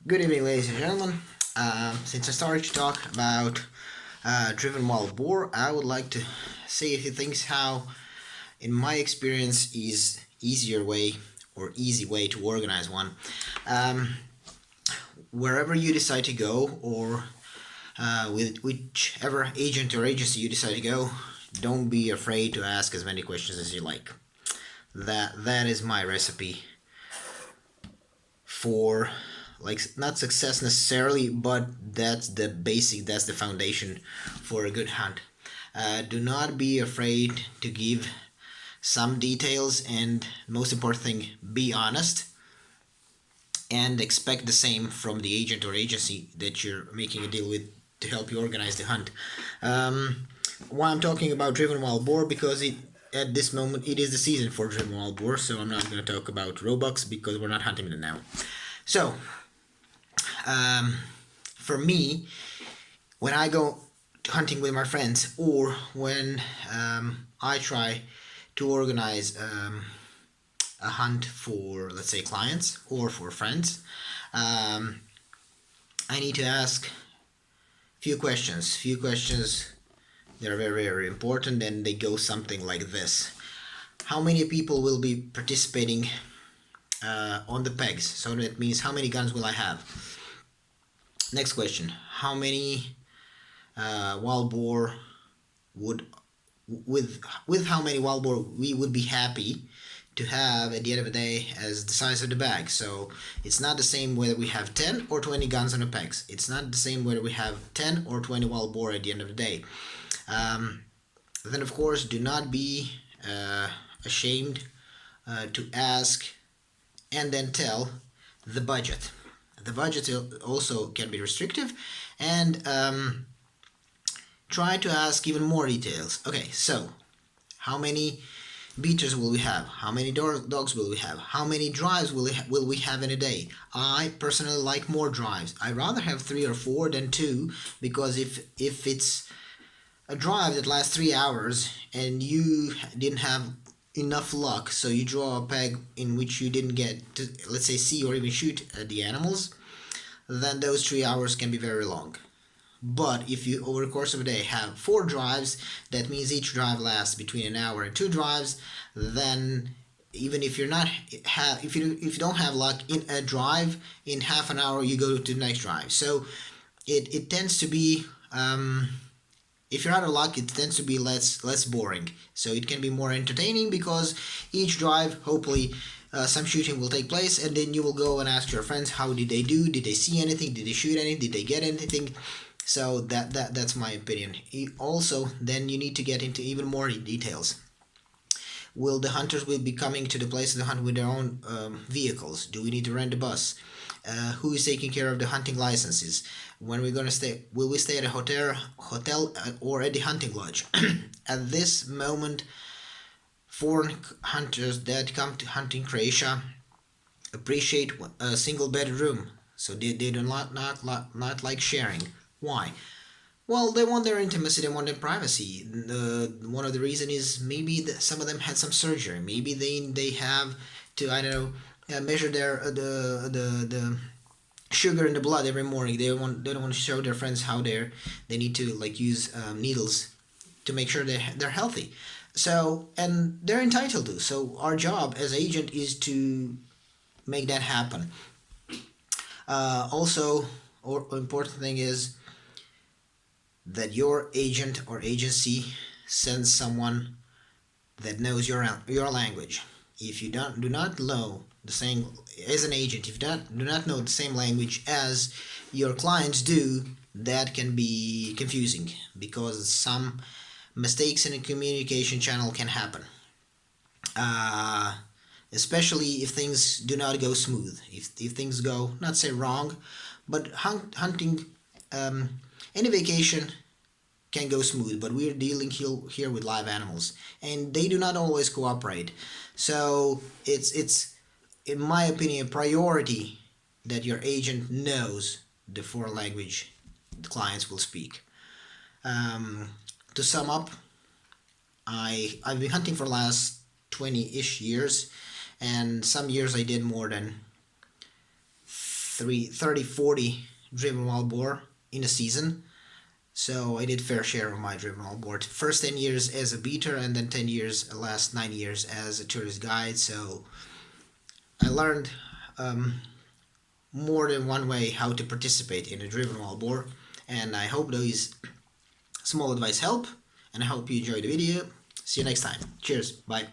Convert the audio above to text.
Good evening, ladies and gentlemen. Since I started to talk about driven wild boar, I would like to say a few things how, in my experience, is easier way or easy way to organize one. Um, Wherever you decide to go, or with whichever agent or agency you decide to go, don't be afraid to ask as many questions as you like. That is my recipe for, like, not success necessarily, but that's the foundation for a good hunt. Do not be afraid to give some details, and most important thing, be honest and expect the same from the agent or agency that you're making a deal with to help you organize the hunt. Why I'm talking about driven wild boar, because at this moment it is the season for driven wild boar, so I'm not going to talk about roebucks because we're not hunting them now. So, um, for me, when I go hunting with my friends, or when I try to organize a hunt for, let's say, clients or for friends, um, I need to ask few questions. Few questions that are very, very important, and they go something like this: how many people will be participating on the pegs? So that means how many guns will I have? Next question: how many wild boar would with how many wild boar we would be happy to have at the end of the day as the size of the bag. So it's not the same whether we have 10 or 20 guns on the pegs. It's not the same whether we have 10 or 20 wild boar at the end of the day. Um, then of course, do not be ashamed to ask and then tell the budget. The budget also can be restrictive, and try to ask even more details. Okay, so how many beaters will we have? How many dogs will we have? How many drives will we have in a day? I personally like more drives. I rather have 3 or 4 than 2, because if it's a drive that lasts 3 hours and you didn't have enough luck, so you draw a peg in which you didn't get to, let's say, see or even shoot the animals, then those 3 hours can be very long. But if you, over the course of a day, have 4 drives, that means each drive lasts between an hour and 2 drives. Then, even if you're not if you don't have luck in a drive, in half an hour you go to the next drive. So it tends to be, if you're out of luck, it tends to be less boring. So it can be more entertaining, because each drive, hopefully, some shooting will take place, and then you will go and ask your friends how did they do, did they see anything, did they shoot anything, did they get anything. So that's my opinion. Also, then you need to get into even more details. Will the hunters will be coming to the place of the hunt with their own vehicles? Do we need to rent a bus? Who is taking care of the hunting licenses? When we're gonna stay? Will we stay at a hotel or at the hunting lodge? At this moment, foreign hunters that come to hunt in Croatia appreciate a single bedroom, so they do not like sharing. Why? Well, they want their intimacy, they want their privacy. One of the reason is maybe that some of them had some surgery. Maybe they have to, I don't know, measure their the sugar in the blood every morning. They don't want to show their friends how they need to, like, use needles to make sure they're healthy. So, and they're entitled to. So our job as agent is to make that happen. Also, or important thing is that your agent or agency sends someone that knows your language. If you do not know the same as an agent, if you do not know the same language as your clients do, that can be confusing, because some mistakes in a communication channel can happen. Uh, Especially if things do not go smooth. If things go, not say wrong, but hunting, any vacation can go smooth, but we're dealing here with live animals, and they do not always cooperate. So it's in my opinion a priority that your agent knows the foreign language the clients will speak. Um, to sum up, I've been hunting for the last 20-ish years, and some years I did more than 30-40 driven wild boar in a season. So I did fair share of my driven wild boar. First 10 years as a beater, and then 10 years, last 9 years as a tourist guide. So I learned more than one way how to participate in a driven wild boar. And I hope those small advice help. And I hope you enjoyed the video. See you next time. Cheers. Bye.